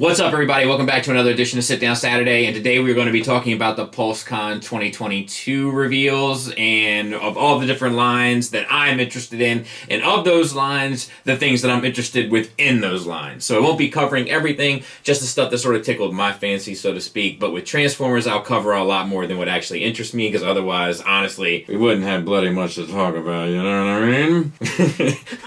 What's up, everybody? Welcome back to another edition of Sit Down Saturday, and today we're going to be talking about the Pulse Con 2022 reveals and of all the different lines that I'm interested in, and of those lines, the things that I'm interested within those lines. So I won't be covering everything, just the stuff that sort of tickled my fancy, so to speak, but with Transformers, I'll cover a lot more than would actually interest me, because otherwise, honestly, we wouldn't have bloody much to talk about, you know what I mean?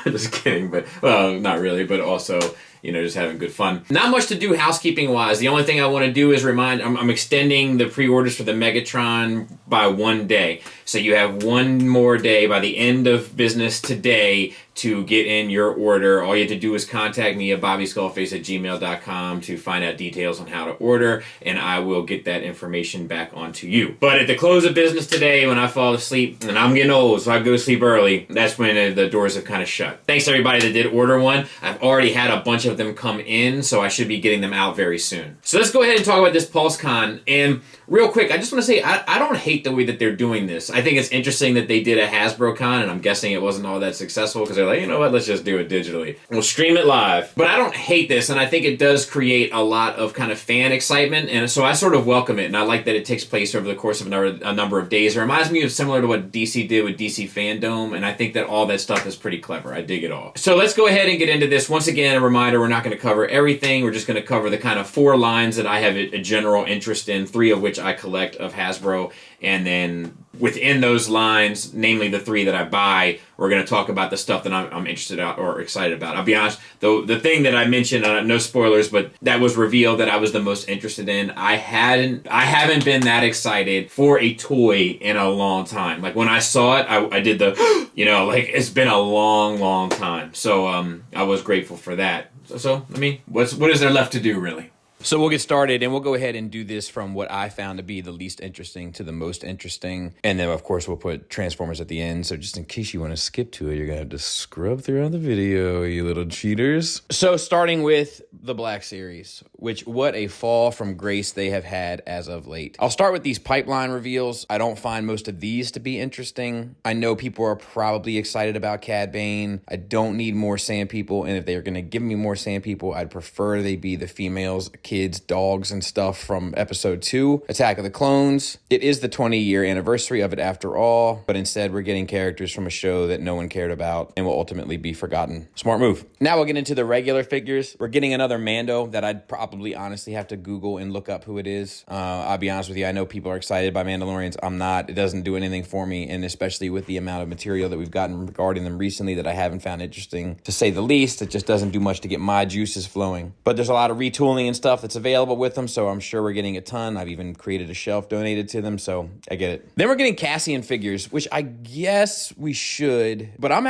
Just kidding, but, well, not really, but also, you know, just having good fun. Not much to do housekeeping-wise. The only thing I want to do is remind, I'm extending the pre-orders for the Megatron by 1 day. So you have one more day by the end of business today to get in your order. All you have to do is contact me at bobbyskullface@gmail.com to find out details on how to order, and I will get that information back onto you. But at the close of business today, when I fall asleep, and I'm getting old, so I go to sleep early, that's when the doors have kind of shut. Thanks to everybody that did order one. I've already had a bunch of them come in, so I should be getting them out very soon. So let's go ahead and talk about this Pulse Con. And real quick, I just want to say, I don't hate the way that they're doing this. I think it's interesting that they did a Hasbro Con, and I'm guessing it wasn't all that successful because they're like, you know what, let's just do it digitally. We'll stream it live. But I don't hate this, and I think it does create a lot of kind of fan excitement, and so I sort of welcome it, and I like that it takes place over the course of a number of days. It reminds me of similar to what DC did with DC Fandom, and I think that all that stuff is pretty clever. I dig it all. So let's go ahead and get into this. Once again, a reminder, we're not going to cover everything. We're just going to cover the kind of 4 lines that I have a general interest in, 3 of which I collect of Hasbro, and then within those lines, namely the 3 that I buy, we're going to talk about the stuff that I'm interested in or excited about. I'll be honest, the thing that I mentioned, no spoilers, but that was revealed that I was the most interested in. I haven't been that excited for a toy in a long time. Like when I saw it, I did the, you know, like it's been a long, long time. So I was grateful for that. So I mean, what is there left to do, really? So we'll get started, and we'll go ahead and do this from what I found to be the least interesting to the most interesting. And then, of course, we'll put Transformers at the end. So just in case you want to skip to it, you're going to have to scrub throughout the video, you little cheaters. So starting with the Black Series, which what a fall from grace they have had as of late. I'll start with these pipeline reveals. I don't find most of these to be interesting. I know people are probably excited about Cad Bane. I don't need more Sand People, and if they're going to give me more Sand People, I'd prefer they be the females, kids, dogs, and stuff from episode 2, Attack of the Clones. It is the 20-year anniversary of it after all, but instead we're getting characters from a show that no one cared about and will ultimately be forgotten. Smart move. Now we'll get into the regular figures. We're getting another Mando that I'd probably honestly have to Google and look up who it is. I'll be honest with you, I know people are excited by Mandalorians. I'm not. It doesn't do anything for me, and especially with the amount of material that we've gotten regarding them recently that I haven't found interesting, to say the least. It just doesn't do much to get my juices flowing. But there's a lot of retooling and stuff that's available with them, so I'm sure we're getting a ton. I've even created a shelf donated to them, so I get it. Then we're getting Cassian figures, which I guess we should, but I'm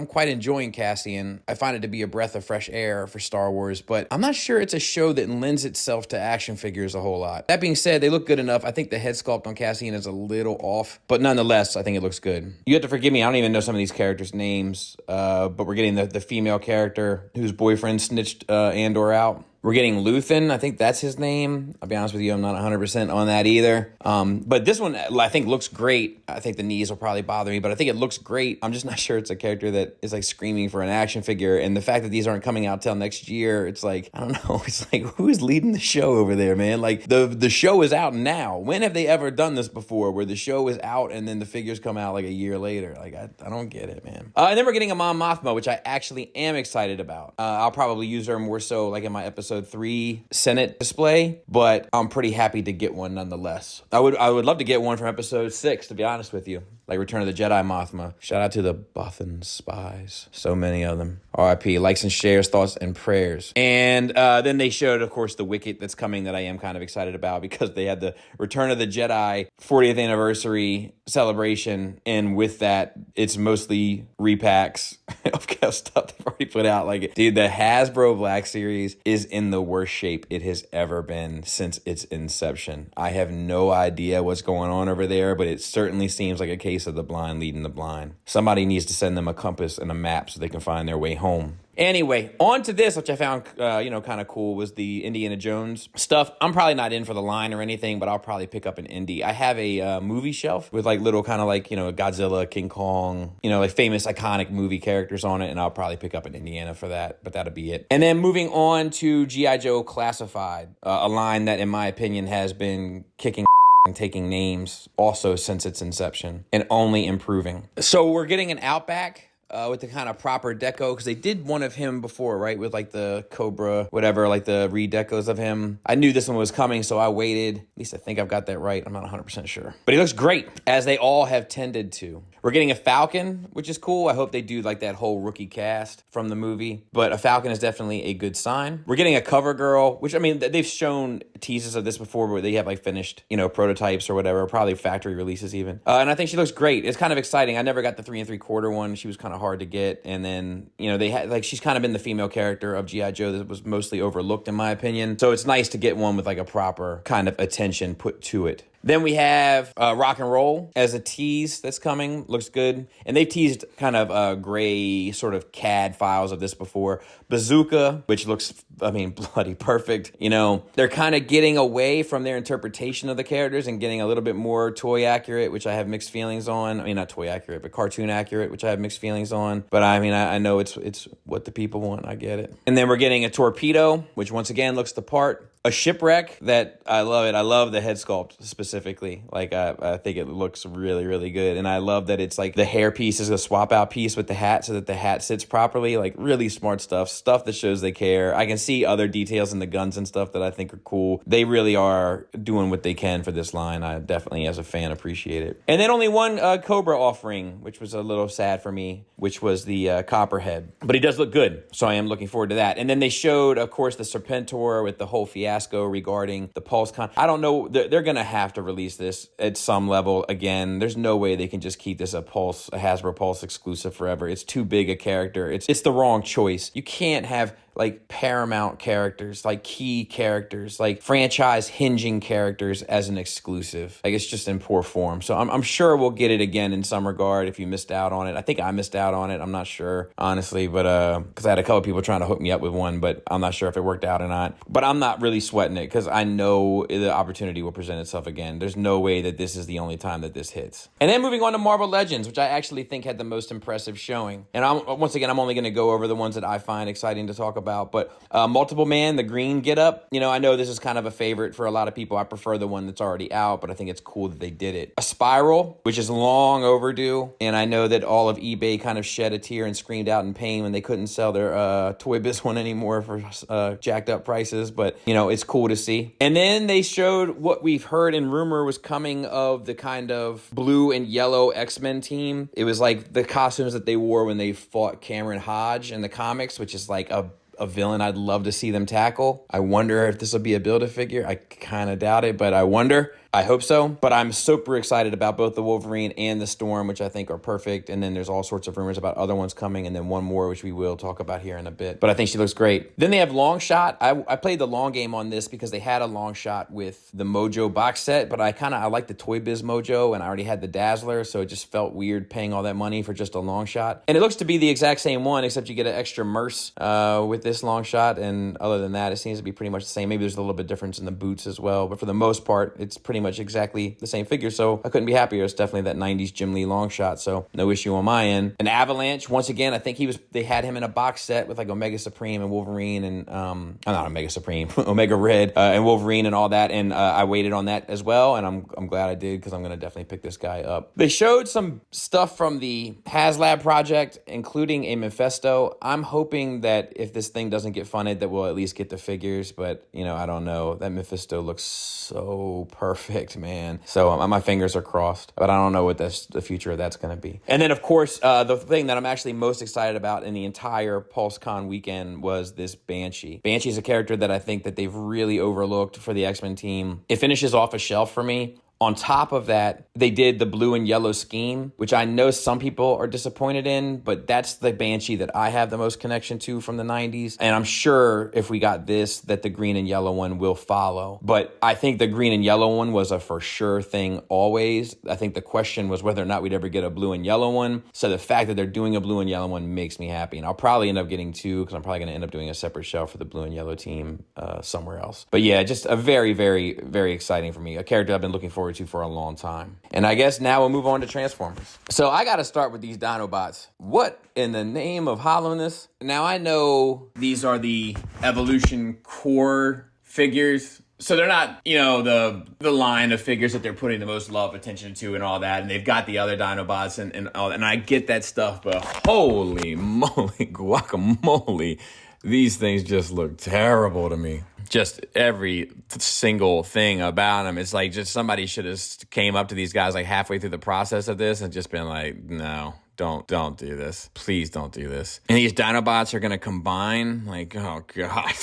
quite enjoying Cassian. I find it to be a breath of fresh air for Star Wars, but I'm not sure it's a show that lends itself to action figures a whole lot. That being said, they look good enough. I think the head sculpt on Cassian is a little off, but nonetheless, I think it looks good. You have to forgive me, I don't even know some of these characters' names, but we're getting the female character whose boyfriend snitched Andor out. We're getting Luthen. I think that's his name. I'll be honest with you, I'm not 100% on that either. But this one, I think, looks great. I think the knees will probably bother me, but I think it looks great. I'm just not sure it's a character that is like screaming for an action figure. And the fact that these aren't coming out till next year, it's like, I don't know. It's like, who is leading the show over there, man? Like, the show is out now. When have they ever done this before, where the show is out and then the figures come out like a year later? Like, I don't get it, man. And then we're getting a Mon Mothma, which I actually am excited about. I'll probably use her more so like in my episode 3 Senate display, but I'm pretty happy to get one nonetheless. I would love to get one from episode 6, to be honest with you. Like Return of the Jedi Mothma. Shout out to the Bothan spies. So many of them. RIP. Likes and shares, thoughts, and prayers. And then they showed, of course, the Wicket that's coming that I am kind of excited about, because they had the Return of the Jedi 40th anniversary celebration, and with that, it's mostly repacks of stuff they've already put out. Like, dude, the Hasbro Black Series is in the worst shape it has ever been since its inception. I have no idea what's going on over there, but it certainly seems like a case Ace of the blind leading the blind. Somebody needs to send them a compass and a map so they can find their way home. Anyway, on to this, which I found, kind of cool, was the Indiana Jones stuff. I'm probably not in for the line or anything, but I'll probably pick up an indie. I have a movie shelf with like little kind of like, Godzilla, King Kong, like famous iconic movie characters on it, and I'll probably pick up an Indiana for that, but that'll be it. And then moving on to G.I. Joe Classified, a line that in my opinion has been kicking and taking names also since its inception and only improving. So we're getting an Outback with the kind of proper deco, because they did one of him before, right? With like the Cobra, whatever, like the redecos of him. I knew this one was coming, so I waited. At least I think I've got that right. I'm not 100% sure. But he looks great, as they all have tended to. We're getting a Falcon, which is cool. I hope they do like that whole rookie cast from the movie. But a Falcon is definitely a good sign. We're getting a Cover Girl, which, I mean, they've shown teases of this before where they have like finished, prototypes or whatever, probably factory releases even. And I think she looks great. It's kind of exciting. I never got the 3 3/4 one. She was kind of hard to get. And then, they had like, she's kind of been the female character of G.I. Joe that was mostly overlooked in my opinion. So it's nice to get one with like a proper kind of attention put to it. Then we have Rock and Roll as a tease that's coming. Looks good. And they've teased kind of gray sort of CAD files of this before. Bazooka, which looks, bloody perfect. They're kind of getting away from their interpretation of the characters and getting a little bit more toy accurate, which I have mixed feelings on. I mean, not toy accurate, but cartoon accurate, which I have mixed feelings on. But I know it's what the people want. I get it. And then we're getting a Torpedo, which once again looks the part. A Shipwreck that I love it. I love the head sculpt specifically. Like, I think it looks really, really good. And I love that it's like the hair piece is a swap out piece with the hat so that the hat sits properly. Like, really smart stuff that shows they care. I can see other details in the guns and stuff that I think are cool. They really are doing what they can for this line. I definitely, as a fan, appreciate it. And then only one Cobra offering, which was a little sad for me, which was the Copperhead. But he does look good, so I am looking forward to that. And then they showed, of course, the Serpentor with the whole fiasco regarding the Pulse Con. I don't know. They're going to have to release this at some level. Again, there's no way they can just keep this a Hasbro Pulse exclusive forever. It's too big a character. It's the wrong choice. You can't have like paramount characters, like key characters, like franchise hinging characters as an exclusive. Like, it's just in poor form. So I'm sure we'll get it again in some regard if you missed out on it. I think I missed out on it. I'm not sure, honestly, but because I had a couple people trying to hook me up with one, but I'm not sure if it worked out or not. But I'm not really sweating it because I know the opportunity will present itself again. There's no way that this is the only time that this hits. And then moving on to Marvel Legends, which I actually think had the most impressive showing. And I'm only going to go over the ones that I find exciting to talk about. But Multiple Man, the green getup, I know this is kind of a favorite for a lot of people. I prefer the one that's already out, but I think it's cool that they did it. A Spiral, which is long overdue, and I know that all of eBay kind of shed a tear and screamed out in pain when they couldn't sell their Toy Biz one anymore for jacked up prices, but it's cool to see. And then they showed what we've heard and rumor was coming of the kind of blue and yellow X-Men team. It was like the costumes that they wore when they fought Cameron Hodge in the comics, which is like a villain I'd love to see them tackle. I wonder if this will be a Build-A-Figure. I kind of doubt it, but I wonder. I hope so, but I'm super excited about both the Wolverine and the Storm, which I think are perfect. And then there's all sorts of rumors about other ones coming, and then one more, which we will talk about here in a bit. But I think she looks great. Then they have Long Shot. I played the long game on this because they had a Long Shot with the Mojo box set, but I like the Toy Biz Mojo, and I already had the Dazzler, so it just felt weird paying all that money for just a Long Shot. And it looks to be the exact same one, except you get an extra Merce with this Long Shot, and other than that, it seems to be pretty much the same. Maybe there's a little bit difference in the boots as well, but for the most part, it's pretty much exactly the same figure, so I couldn't be happier. It's definitely that 90s Jim Lee Long Shot, so no issue on my end. An Avalanche, once again, I think they had him in a box set with like Omega Supreme and Wolverine and not Omega Supreme, Omega Red and Wolverine and all that, and I waited on that as well, and I'm glad I did because I'm gonna definitely pick this guy up. They showed some stuff from the HasLab project, including a Mephisto. I'm hoping that if this thing doesn't get funded, that we'll at least get the figures, but I don't know. That Mephisto looks so perfect, man. So my fingers are crossed, but I don't know what the future of that's going to be. And then, of course, the thing that I'm actually most excited about in the entire PulseCon weekend was this Banshee. Banshee is a character that I think that they've really overlooked for the X-Men team. It finishes off a shelf for me. On top of that, they did the blue and yellow scheme, which I know some people are disappointed in, but that's the Banshee that I have the most connection to from the 90s. And I'm sure if we got this, that the green and yellow one will follow. But I think the green and yellow one was a for sure thing always. I think the question was whether or not we'd ever get a blue and yellow one. So the fact that they're doing a blue and yellow one makes me happy. And I'll probably end up getting two because I'm probably going to end up doing a separate shelf for the blue and yellow team somewhere else. But yeah, just a very, very, very exciting for me. A character I've been looking forward to for a long time. And I guess now we'll move on to Transformers. So I got to start with these Dinobots. What in the name of hollowness? Now I know these are the Evolution Core figures. So they're not, the line of figures that they're putting the most love, attention to and all that. And they've got the other Dinobots and all that. And I get that stuff, but holy moly, guacamole. These things just look terrible to me. Just every single thing about them. It's like just somebody should have came up to these guys like halfway through the process of this and just been like, no, don't do this. Please don't do this. And these Dinobots are going to combine. Like, oh, God.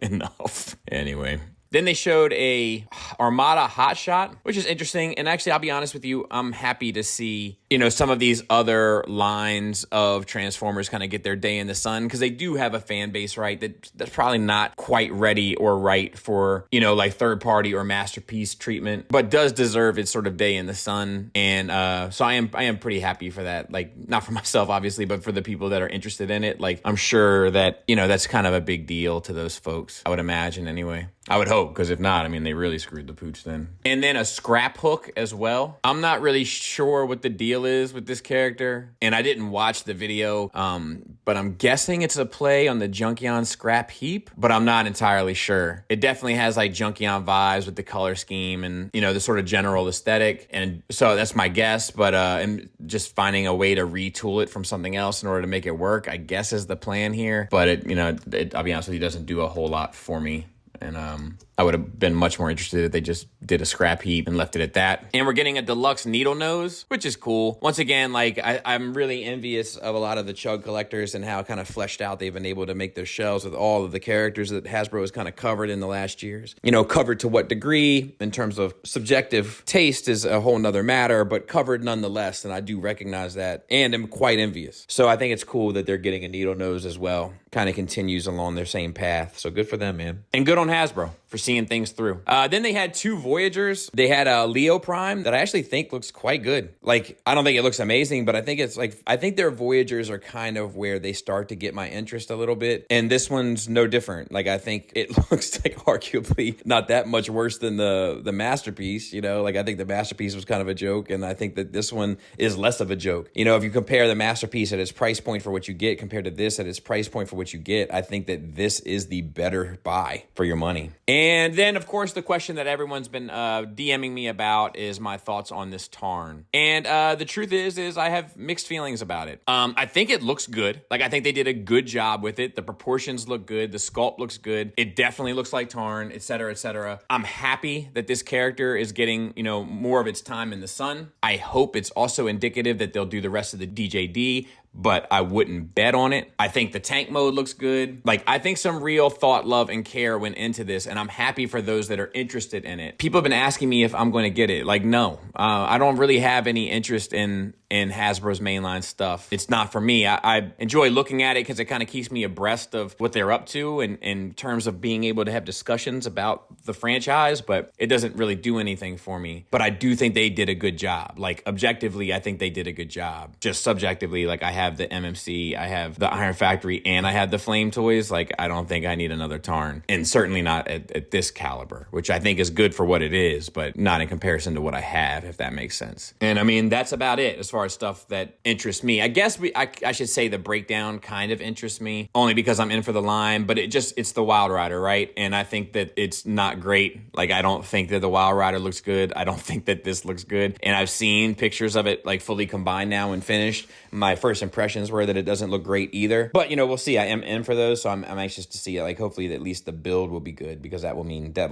Enough. Anyway. Then they showed a Armada Hotshot, which is interesting. And actually, I'll be honest with you, I'm happy to see, some of these other lines of Transformers kind of get their day in the sun because they do have a fan base, right? That's probably not quite ready or right for, like third party or masterpiece treatment, but does deserve its sort of day in the sun. And so I am pretty happy for that. Like, not for myself, obviously, but for the people that are interested in it. Like, I'm sure that, that's kind of a big deal to those folks, I would imagine anyway. I would hope, because if not, they really screwed the pooch then. And then a scrap hook as well. I'm not really sure what the deal is with this character, and I didn't watch the video, but I'm guessing it's a play on the Junkion scrap heap, but I'm not entirely sure. It definitely has like Junkion vibes with the color scheme and, the sort of general aesthetic, and so that's my guess, but and just finding a way to retool it from something else in order to make it work, I guess is the plan here, but I'll be honest with you, it doesn't do a whole lot for me. And I would have been much more interested if they just did a scrap heap and left it at that. And we're getting a deluxe needle nose, which is cool. Once again, like I'm really envious of a lot of the Chug collectors and how kind of fleshed out they've been able to make their shelves with all of the characters that Hasbro has kind of covered in the last years. Covered to what degree in terms of subjective taste is a whole nother matter, but covered nonetheless. And I do recognize that and am quite envious. So I think it's cool that they're getting a needle nose as well. Kind of continues along their same path. So good for them, man. And good on Hasbro for seeing things through. Then they had two Voyagers. They had a Leo Prime that I actually think looks quite good. Like, I don't think it looks amazing, but I think their Voyagers are kind of where they start to get my interest a little bit. And this one's no different. Like, I think it looks like arguably not that much worse than the Masterpiece, Like, I think the Masterpiece was kind of a joke, and I think that this one is less of a joke. If you compare the Masterpiece at its price point for what you get compared to this at its price point for what you get, I think that this is the better buy for your money. And then, of course, the question that everyone's been DMing me about is my thoughts on this Tarn. And the truth is I have mixed feelings about it. I think it looks good. Like, I think they did a good job with it. The proportions look good. The sculpt looks good. It definitely looks like Tarn, et cetera, et cetera. I'm happy that this character is getting, more of its time in the sun. I hope it's also indicative that they'll do the rest of the DJD, but I wouldn't bet on it. I think the tank mode looks good. Like, I think some real thought, love, and care went into this, and I'm happy for those that are interested in it. People have been asking me if I'm going to get it. Like, no. I don't really have any interest in Hasbro's mainline stuff. It's not for me. I enjoy looking at it because it kind of keeps me abreast of what they're up to and in terms of being able to have discussions about the franchise, but it doesn't really do anything for me. But I do think they did a good job. Like, objectively, I think they did a good job. Just subjectively, like, I have the MMC, I have the Iron Factory, and I have the Flame toys. Like, I don't think I need another Tarn, and certainly not at this caliber, which I think is good for what it is, but not in comparison to what I have, if that makes sense. And that's about it as far as stuff that interests me. I guess I should say the breakdown kind of interests me, only because I'm in for the line, but it's the Wild Rider, right? And I think that it's not great. Like, I don't think that the Wild Rider looks good. I don't think that this looks good. And I've seen pictures of it like fully combined now and finished. My first impressions were that it doesn't look great either. But, we'll see. I am in for those, so I'm anxious to see it. Like, hopefully at least the build will be good, because that will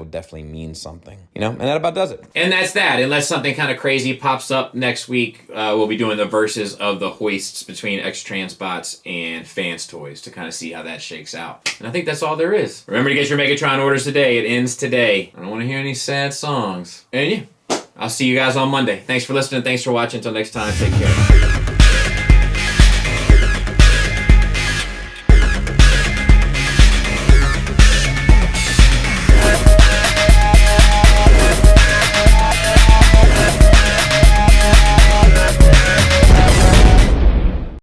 definitely mean something. And that about does it. And that's that. Unless something kind of crazy pops up next week, we'll be doing the verses of the hoists between X-Transbots and Fans Toys to kind of see how that shakes out. And I think that's all there is. Remember to get your Megatron orders today. It ends today. I don't want to hear any sad songs. And yeah. I'll see you guys on Monday. Thanks for listening. Thanks for watching. Until next time, take care.